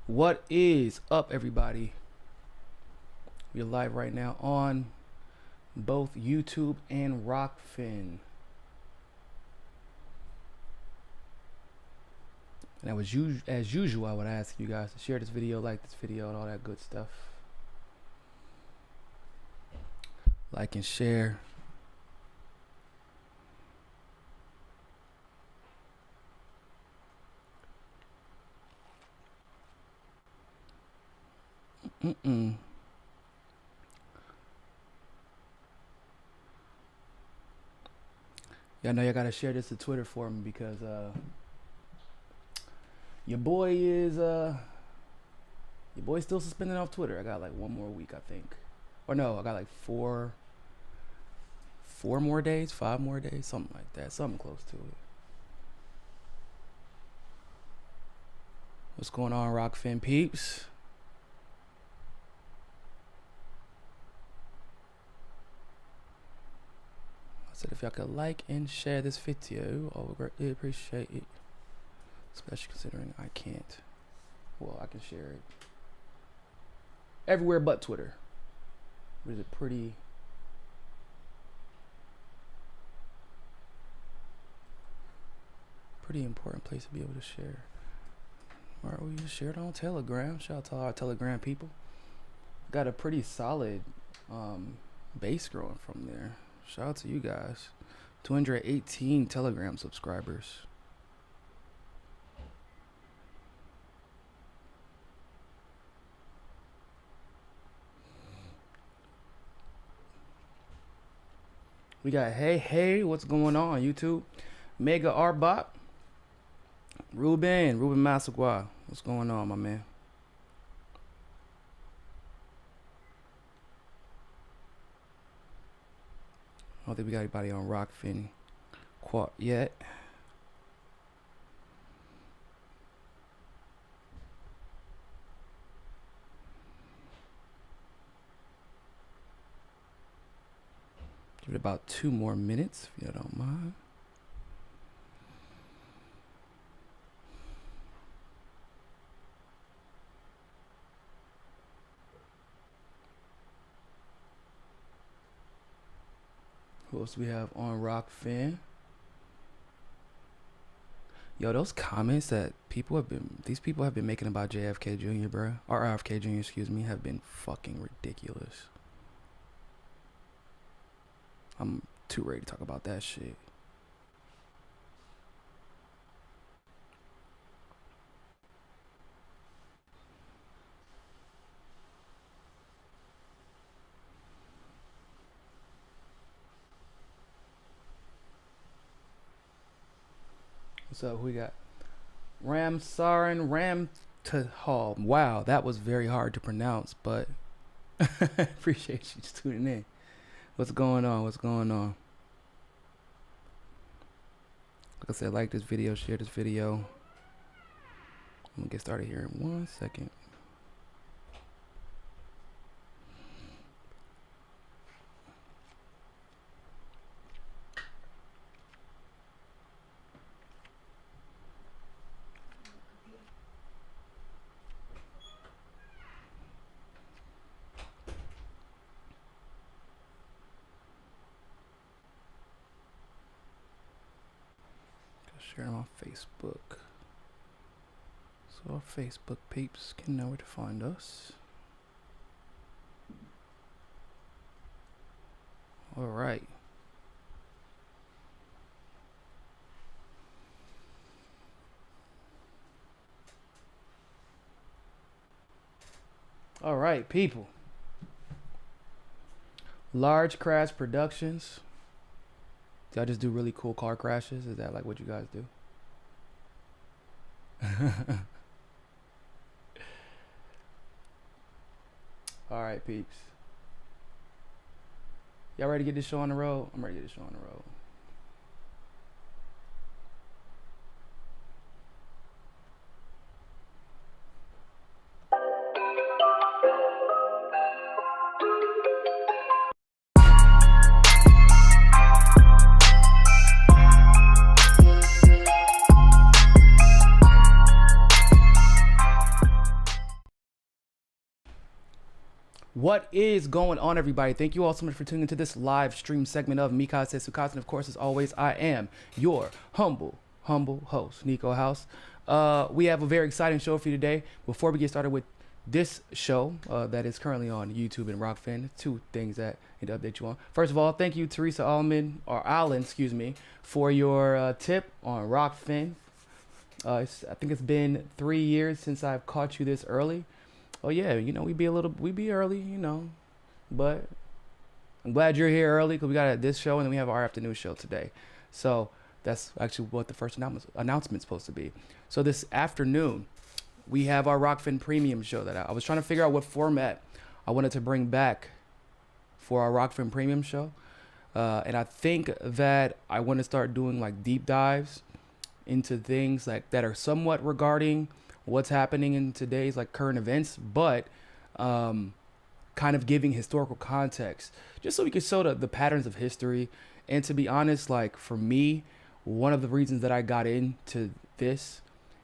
What is up, everybody? We're live right now on both YouTube and Rockfin. And as usual, I would ask you guys to share this video, like this video, and all that good stuff. Like and share. Y'all know y'all gotta share this to Twitter for me because your boy's still suspended off Twitter. I got like one more week, I think. Or no, I got like four more days, 5 more days, something like that. Something close to it. What's going on, Rockfin peeps? I said if y'all could like and share this video, I would greatly appreciate it. Especially considering I can't. Well, I can share it everywhere but Twitter. Which is a pretty important place to be able to share. Or we just share it on Telegram. Shout out to all our Telegram people. Got a pretty solid base growing from there. Shout out to you guys. 218 Telegram subscribers. We got hey, what's going on YouTube? Mega Arbot. Ruben Masagwa. What's going on, my man? I don't think we got anybody on Rockfin yet. Give it about 2 more minutes, if you don't mind. Who else do we have on Rockfin? Yo, those comments that these people have been making about JFK Jr., bro, or RFK Jr., excuse me, have been fucking ridiculous. I'm too ready to talk about that shit. What's up? Who we got? Ramtahal. Wow, that was very hard to pronounce, but appreciate you tuning in. What's going on? What's going on? Like I said, like this video, share this video. I'm gonna get started here in 1 second. Share them on Facebook, so our Facebook peeps can know where to find us. All right. All right, people. Large Crash Productions. Y'all just do really cool car crashes? Is that like what you guys do? All right, peeps. Y'all ready to get this show on the road? I'm ready to get this show on the road. What is going on, everybody? Thank you all so much for tuning into this live stream segment of Mikase Sukasa. And of course, as always, I am your humble host, Niko House. We have a very exciting show for you today. Before we get started with this show that is currently on YouTube and Rockfin, two things that I need to update you on. First of all, thank you, Teresa Allen, for your tip on Rockfin. I think it's been 3 years since I've caught you this early. Oh yeah, you know, we be early, you know, but I'm glad you're here early because we got this show and then we have our afternoon show today. So that's actually what the first announcement's supposed to be. So this afternoon, we have our Rockfin Premium show that I was trying to figure out what format I wanted to bring back for our Rockfin Premium show. And I think that I want to start doing like deep dives into things like that are somewhat regarding what's happening in today's like current events, but kind of giving historical context just so we can show the patterns of history. And to be honest, like for me, one of the reasons that I got into this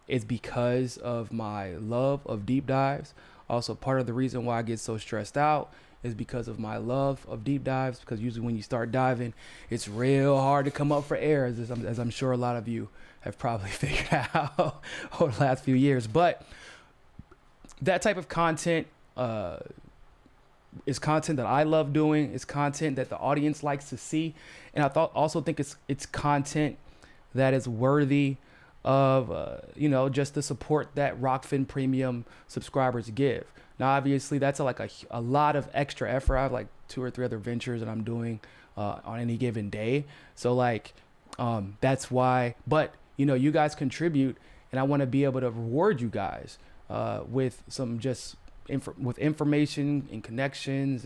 is because of my love of deep dives. Also, part of the reason why I get so stressed out is because of my love of deep dives, because usually when you start diving, it's real hard to come up for air, as I'm sure a lot of you have probably figured out over the last few years. But that type of content is content that I love doing. It's content that the audience likes to see. And I also think it's content that is worthy of, just the support that Rockfin Premium subscribers give. Now, obviously, that's a lot of extra effort. I have like 2 or 3 other ventures that I'm doing on any given day. So that's why, but you guys contribute, and I want to be able to reward you guys with some with information and connections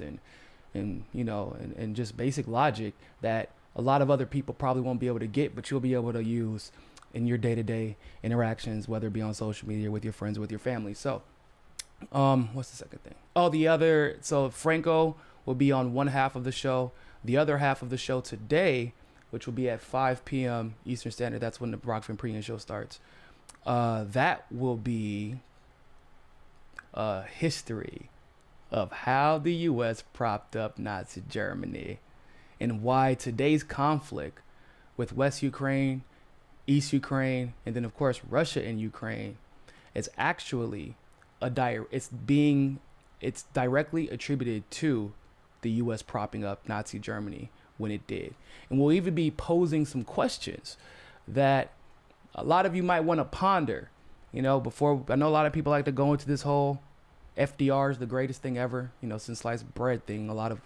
and just basic logic that a lot of other people probably won't be able to get, but you'll be able to use in your day-to-day interactions, whether it be on social media, with your friends, with your family. So what's the second thing? So Franco will be on one half of the show. The other half of the show today, which will be at 5 p.m. Eastern Standard. That's when the Rockfin Premium show starts. That will be a history of how the U.S. propped up Nazi Germany and why today's conflict with West Ukraine, East Ukraine, and then of course Russia and Ukraine is actually it's directly attributed to the U.S. propping up Nazi Germany when it did. And we'll even be posing some questions that a lot of you might want to ponder. Before, I know a lot of people like to go into this whole FDR is the greatest thing ever, since sliced bread thing. A lot of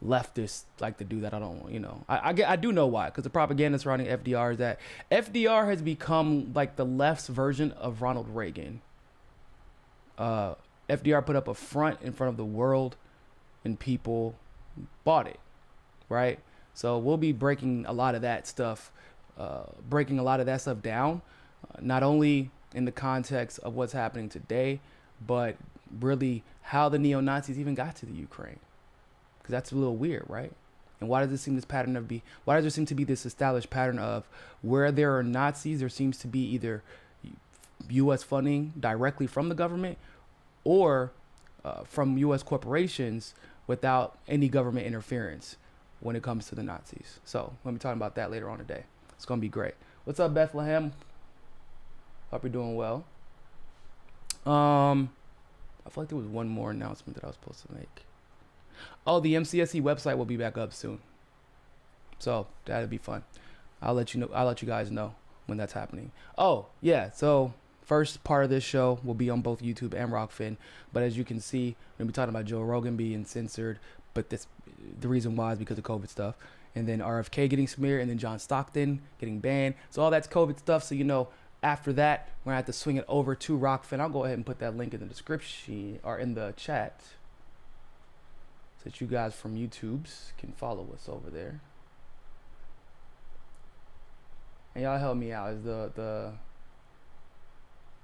leftists like to do that. I don't, I do know why, because the propaganda surrounding FDR is that FDR has become like the left's version of Ronald Reagan. FDR put up a front in front of the world and people bought it, right? So we'll be breaking a lot of that stuff down, not only in the context of what's happening today, but really how the neo-Nazis even got to the Ukraine. Because that's a little weird, right? And why does there seem to be this established pattern of where there are Nazis, there seems to be either U.S. funding directly from the government or from U.S. corporations without any government interference when it comes to the Nazis. So we'll be talking about that later on today. It's going to be great. What's up, Bethlehem? Hope you're doing well. I feel like there was one more announcement that I was supposed to make. Oh, the MCSE website will be back up soon. So that'll be fun. I'll let you guys know when that's happening. Oh, yeah. So first part of this show will be on both YouTube and Rockfin. But as you can see, we're going to be talking about Joe Rogan being censored. But the reason why is because of COVID stuff. And then RFK getting smeared. And then John Stockton getting banned. So all that's COVID stuff. So, after that, we're going to have to swing it over to Rockfin. I'll go ahead and put that link in the description or in the chat so that you guys from YouTube's can follow us over there. And y'all help me out. Is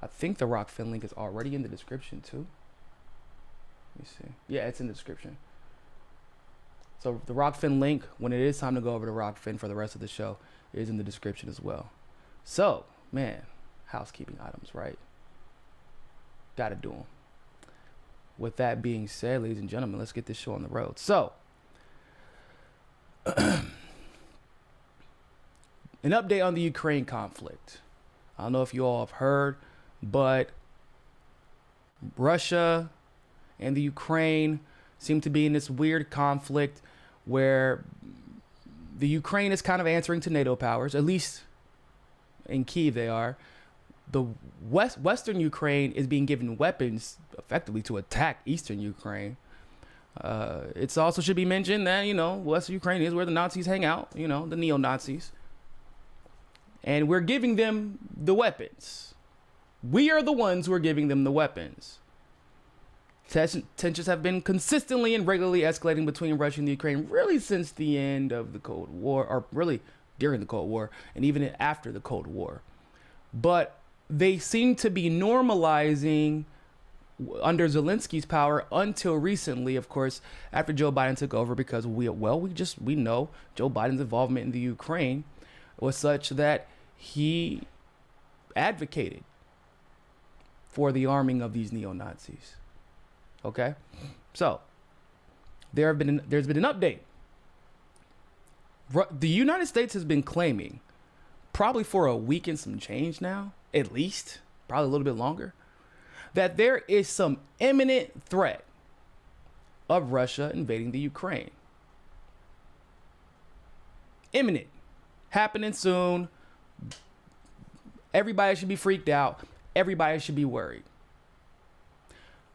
I think the Rockfin link is already in the description too. Let me see. Yeah, it's in the description. So the Rockfin link, when it is time to go over to Rockfin for the rest of the show, is in the description as well. So, man, housekeeping items, right? Gotta do them. with that being said, ladies and gentlemen, let's get this show on the road. So, an update on the Ukraine conflict. I don't know if you all have heard, but Russia and the Ukraine seem to be in this weird conflict where the Ukraine is kind of answering to NATO powers, at least in Kyiv they are. The Western Ukraine is being given weapons effectively to attack Eastern Ukraine. It also should be mentioned that, Western Ukraine is where the Nazis hang out, the neo-Nazis. And we're giving them the weapons. We are the ones who are giving them the weapons. Tensions have been consistently and regularly escalating between Russia and the Ukraine really since the end of the Cold War, or really during the Cold War, and even after the Cold War. But they seem to be normalizing under Zelensky's power until recently, of course, after Joe Biden took over, because we know Joe Biden's involvement in the Ukraine was such that he advocated for the arming of these neo-Nazis. Okay, so there's been an update. The United States has been claiming, probably for a week and some change now, at least, probably a little bit longer, that there is some imminent threat of Russia invading the Ukraine. Imminent. Happening soon. Everybody should be freaked out. Everybody should be worried.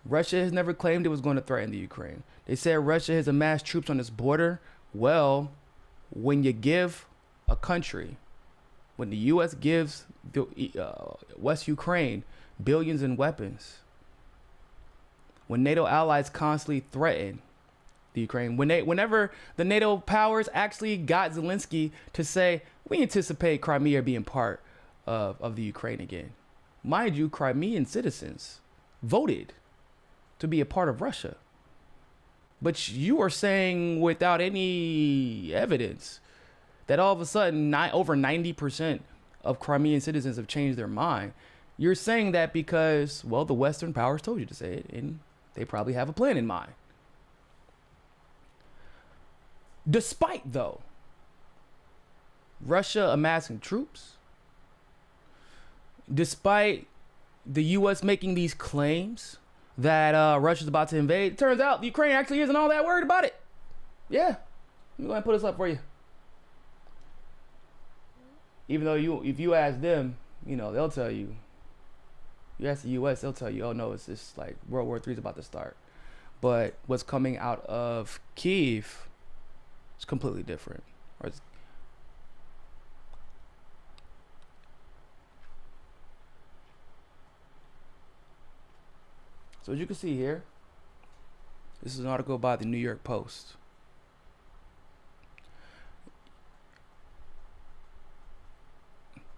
Russia has never claimed it was going to threaten the Ukraine. They said Russia has amassed troops on its border. Well, when you give a country, when the U.S. gives the West Ukraine billions in weapons, when NATO allies constantly threaten the Ukraine, whenever the NATO powers actually got Zelensky to say, we anticipate Crimea being part of the Ukraine again. Mind you, Crimean citizens voted to be a part of Russia. But you are saying without any evidence that all of a sudden over 90% of Crimean citizens have changed their mind. You're saying that because, well, the Western powers told you to say it, and they probably have a plan in mind. Despite, though, Russia amassing troops, despite the U.S. making these claims that Russia's about to invade, it turns out the Ukraine actually isn't all that worried about it. Yeah, I'm going to put this up for you. Even though if you ask them, they'll tell you. You ask the U.S., they'll tell you, oh no, it's just like World War III is about to start. But what's coming out of Kyiv is completely different. So as you can see here, this is an article by the New York Post.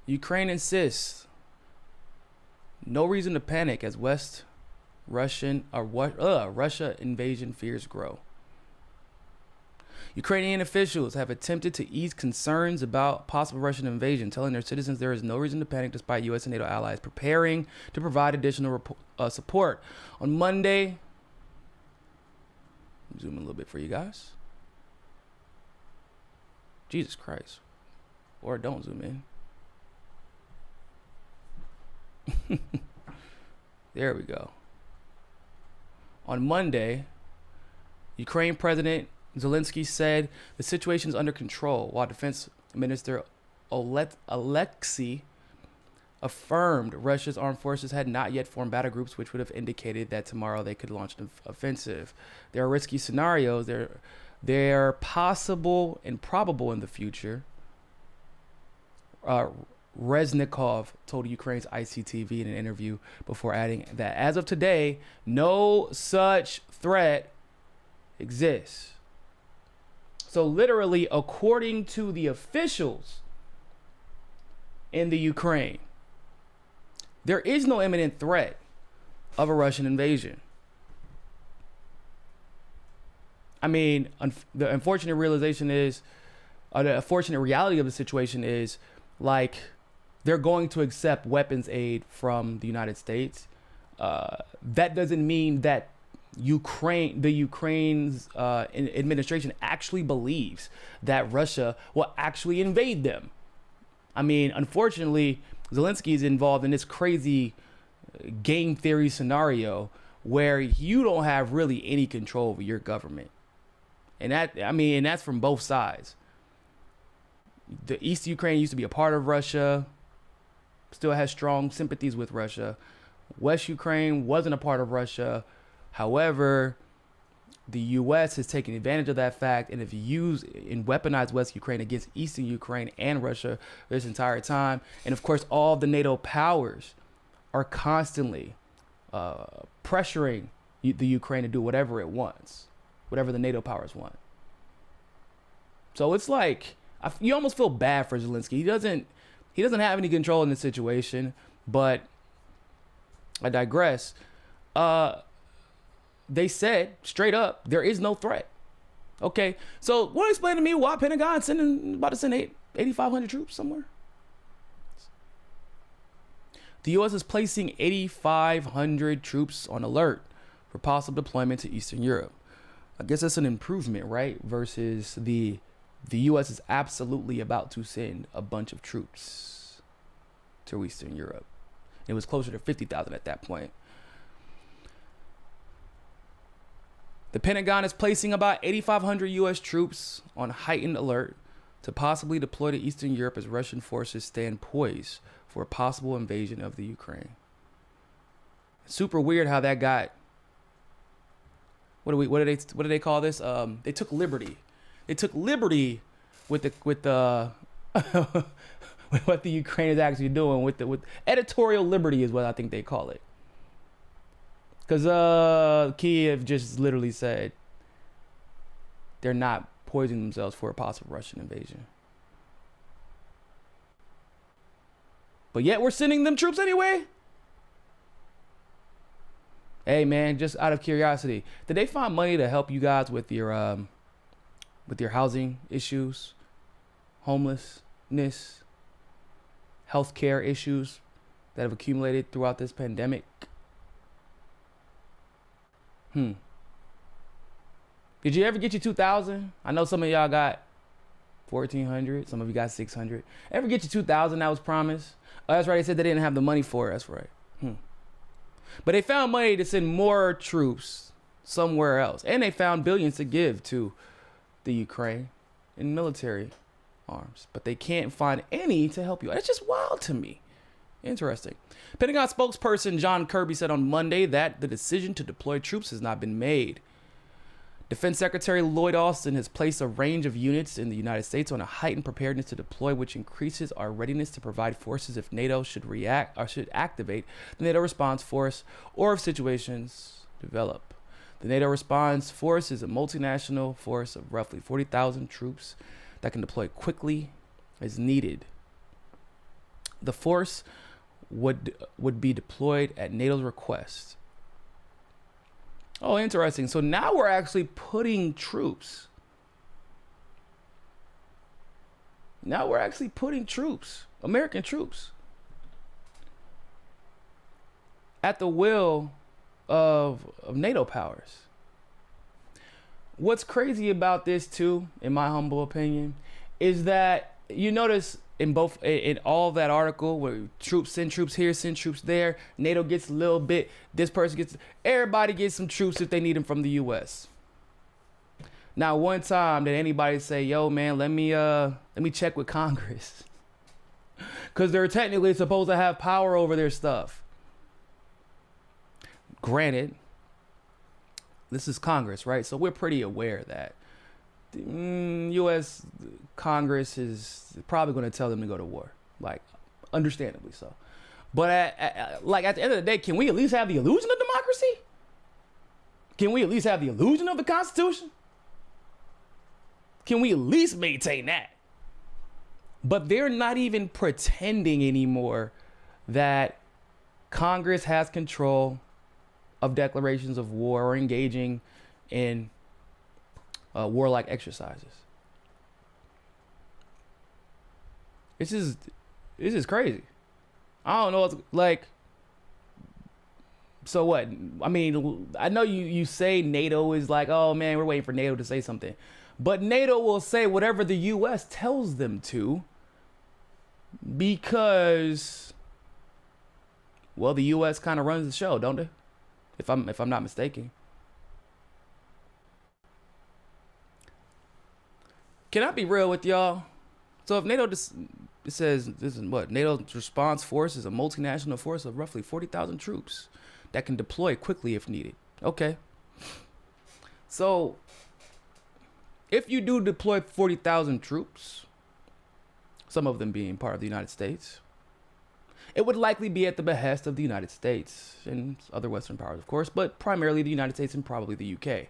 Ukraine insists no reason to panic as Russia invasion fears grow. Ukrainian officials have attempted to ease concerns about possible Russian invasion, telling their citizens there is no reason to panic despite U.S. and NATO allies preparing to provide additional support. On Monday, zoom in a little bit for you guys. Jesus Christ. Or don't zoom in. There we go. On Monday, Ukraine President Zelensky said the situation is under control, while Defense Minister Alexei affirmed Russia's armed forces had not yet formed battle groups, which would have indicated that tomorrow they could launch an offensive. There are risky scenarios. They're possible and probable in the future. Reznikov told Ukraine's ICTV in an interview before adding that as of today, no such threat exists. So literally, according to the officials in the Ukraine, there is no imminent threat of a Russian invasion. I mean, the unfortunate realization is, the unfortunate reality of the situation is, like, they're going to accept weapons aid from the United States. That doesn't mean that Ukraine's administration actually believes that Russia will actually invade them. I mean, unfortunately, Zelensky is involved in this crazy game theory scenario where you don't have really any control over your government. And that's from both sides. The East Ukraine used to be a part of Russia, still has strong sympathies with Russia. West Ukraine wasn't a part of Russia. However, the U.S. has taken advantage of that fact and have used and weaponized West Ukraine against Eastern Ukraine and Russia this entire time. And of course, all the NATO powers are constantly pressuring the Ukraine to do whatever it wants, whatever the NATO powers want. So it's like you almost feel bad for Zelensky. He doesn't have any control in the situation. But I digress. They said straight up there is no threat. Okay, so want to explain to me why Pentagon about to send 8,500 troops somewhere? The U.S. is placing 8,500 troops on alert for possible deployment to Eastern Europe. I guess that's an improvement, right? Versus the U.S. is absolutely about to send a bunch of troops to Eastern Europe. It was closer to 50,000 at that point. The Pentagon is placing about 8,500 U.S. troops on heightened alert to possibly deploy to Eastern Europe as Russian forces stand poised for a possible invasion of the Ukraine. Super weird how that got. What do they call this? They took liberty. They took liberty with with what the Ukraine is actually doing with editorial liberty is what I think they call it. Because Kiev just literally said they're not poisoning themselves for a possible Russian invasion. But yet we're sending them troops anyway. Hey man, just out of curiosity, did they find money to help you guys with your housing issues, homelessness, healthcare issues that have accumulated throughout this pandemic? Did you ever get your 2,000? I know some of y'all got 1,400. Some of you got 600. Ever get your 2,000 that was promised? Oh, that's right. They said they didn't have the money for it. That's right. But they found money to send more troops somewhere else. And they found billions to give to the Ukraine in military arms. But they can't find any to help you. It's just wild to me. Interesting. Pentagon spokesperson John Kirby said on Monday that the decision to deploy troops has not been made. Defense Secretary Lloyd Austin has placed a range of units in the United States on a heightened preparedness to deploy, which increases our readiness to provide forces if NATO should activate the NATO response force or if situations develop. The NATO response force is a multinational force of roughly 40,000 troops that can deploy quickly as needed. The force would be deployed at NATO's request. Oh, interesting. So now we're actually putting troops. American troops, at the will of NATO powers. What's crazy about this too, in my humble opinion, is that you notice in all that article where troops send troops here, send troops there, NATO gets a little bit, this person gets, everybody gets some troops if they need them from the U.S. Now, one time did anybody say, yo man, let me check with Congress, because they're technically supposed to have power over their stuff. Granted, this is Congress, right? So we're pretty aware that U.S. Congress is probably going to tell them to go to war, like, understandably so. But at the end of the day, can we at least have the illusion of democracy? Can we at least have the illusion of the Constitution? Can we at least maintain that? But they're not even pretending anymore that Congress has control of declarations of war or engaging in warlike exercises. This is crazy. I don't know. It's like So what? I mean, I know you say NATO is like, oh man, we're waiting for NATO to say something. But NATO will say whatever the US tells them to, because, well, the US kind of runs the show, don't they? If I'm not mistaken. Can I be real with y'all? So if NATO just it says this is what NATO's response force is a multinational force of roughly 40,000 troops that can deploy quickly if needed. Okay. So if you do deploy 40,000 troops, some of them being part of the United States, it would likely be at the behest of the United States and other Western powers, of course, but primarily the United States and probably the UK.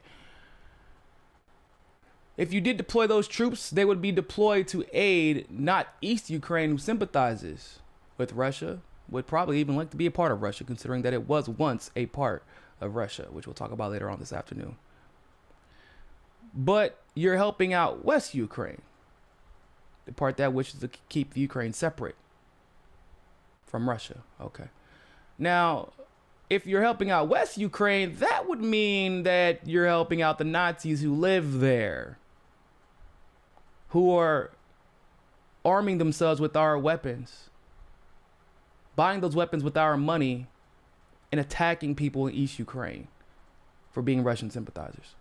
If you did deploy those troops, they would be deployed to aid not East Ukraine, who sympathizes with Russia, would probably even like to be a part of Russia, considering that it was once a part of Russia, which we'll talk about later on this afternoon. But you're helping out West Ukraine, the part that wishes to keep the Ukraine separate from Russia. Okay. Now, if you're helping out West Ukraine, that would mean that you're helping out the Nazis who live there, who are arming themselves with our weapons, buying those weapons with our money, and attacking people in East Ukraine for being Russian sympathizers.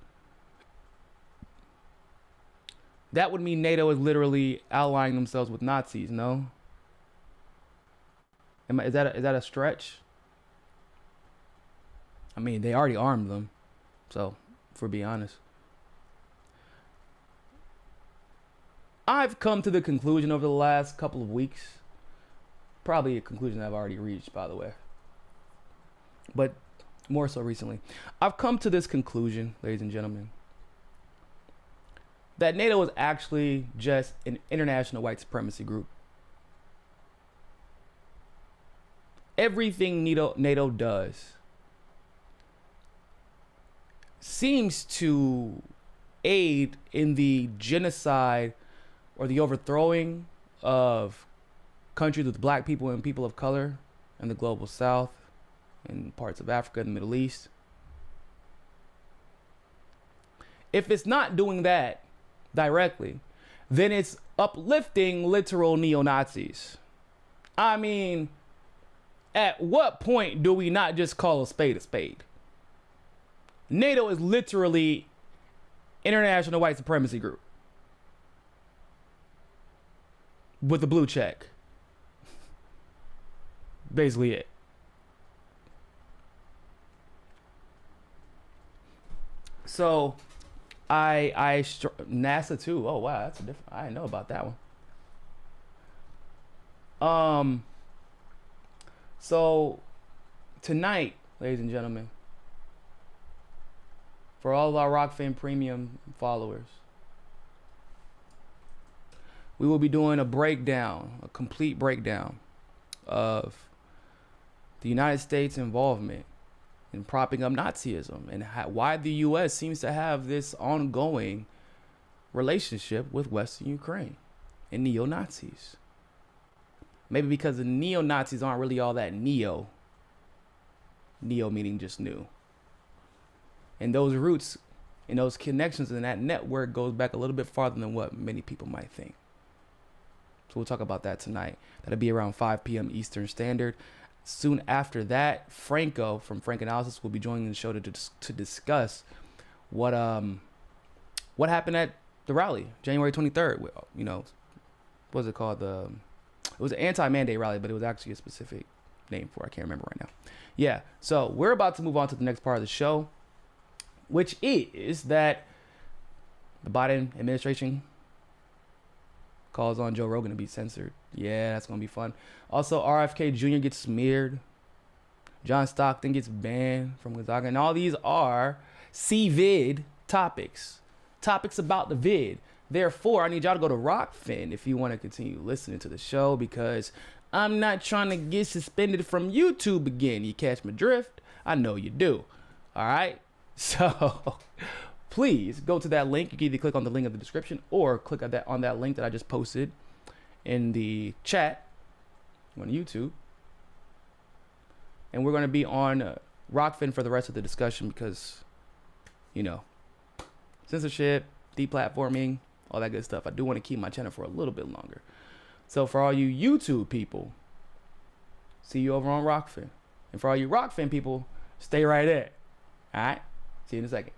That would mean NATO is literally allying themselves with Nazis, no? Is that a stretch? I mean, they already armed them, so if we're being honest. I've come to the conclusion over the last couple of weeks, probably a conclusion I've already reached, by the way, but more so recently. I've come to this conclusion, ladies and gentlemen, that NATO is actually just an international white supremacy group. Everything NATO does seems to aid in the genocide or the overthrowing of countries with black people and people of color in the global south and parts of Africa and the Middle East. If it's not doing that directly, then it's uplifting literal neo-Nazis. I mean, at what point do we not just call a spade a spade? NATO is literally international white supremacy group with a blue check. Basically it. So NASA too. Oh wow, that's a different. I didn't know about that one. So tonight, ladies and gentlemen, for all of our Rockfin premium followers, we will be doing a complete breakdown of the United States' involvement in propping up Nazism and why the U.S. seems to have this ongoing relationship with Western Ukraine and neo-Nazis. Maybe because the neo-Nazis aren't really all that neo. Neo meaning just new. And those roots and those connections in that network goes back a little bit farther than what many people might think. So we'll talk about that tonight. That'll be around 5 p.m. Eastern Standard. Soon after that, Franco from Frank Analysis will be joining the show to discuss what happened at the rally, January 23rd. You know, what was it called? It was an anti-mandate rally, but it was actually a specific name for it. I can't remember right now. Yeah, so we're about to move on to the next part of the show, which is that the Biden administration calls on Joe Rogan to be censored. Yeah, that's going to be fun. Also, RFK Jr. gets smeared. John Stockton gets banned from Gonzaga. And all these are CVID topics. Topics about the vid. Therefore, I need y'all to go to Rockfin if you want to continue listening to the show, because I'm not trying to get suspended from YouTube again. You catch my drift? I know you do. All right? So please go to that link. You can either click on the link in the description or click on that link that I just posted in the chat on YouTube. And we're going to be on Rockfin for the rest of the discussion because, you know, censorship, deplatforming, all that good stuff. I do want to keep my channel for a little bit longer. So for all you YouTube people, see you over on Rockfin. And for all you Rockfin people, stay right there. All right? See you in a second.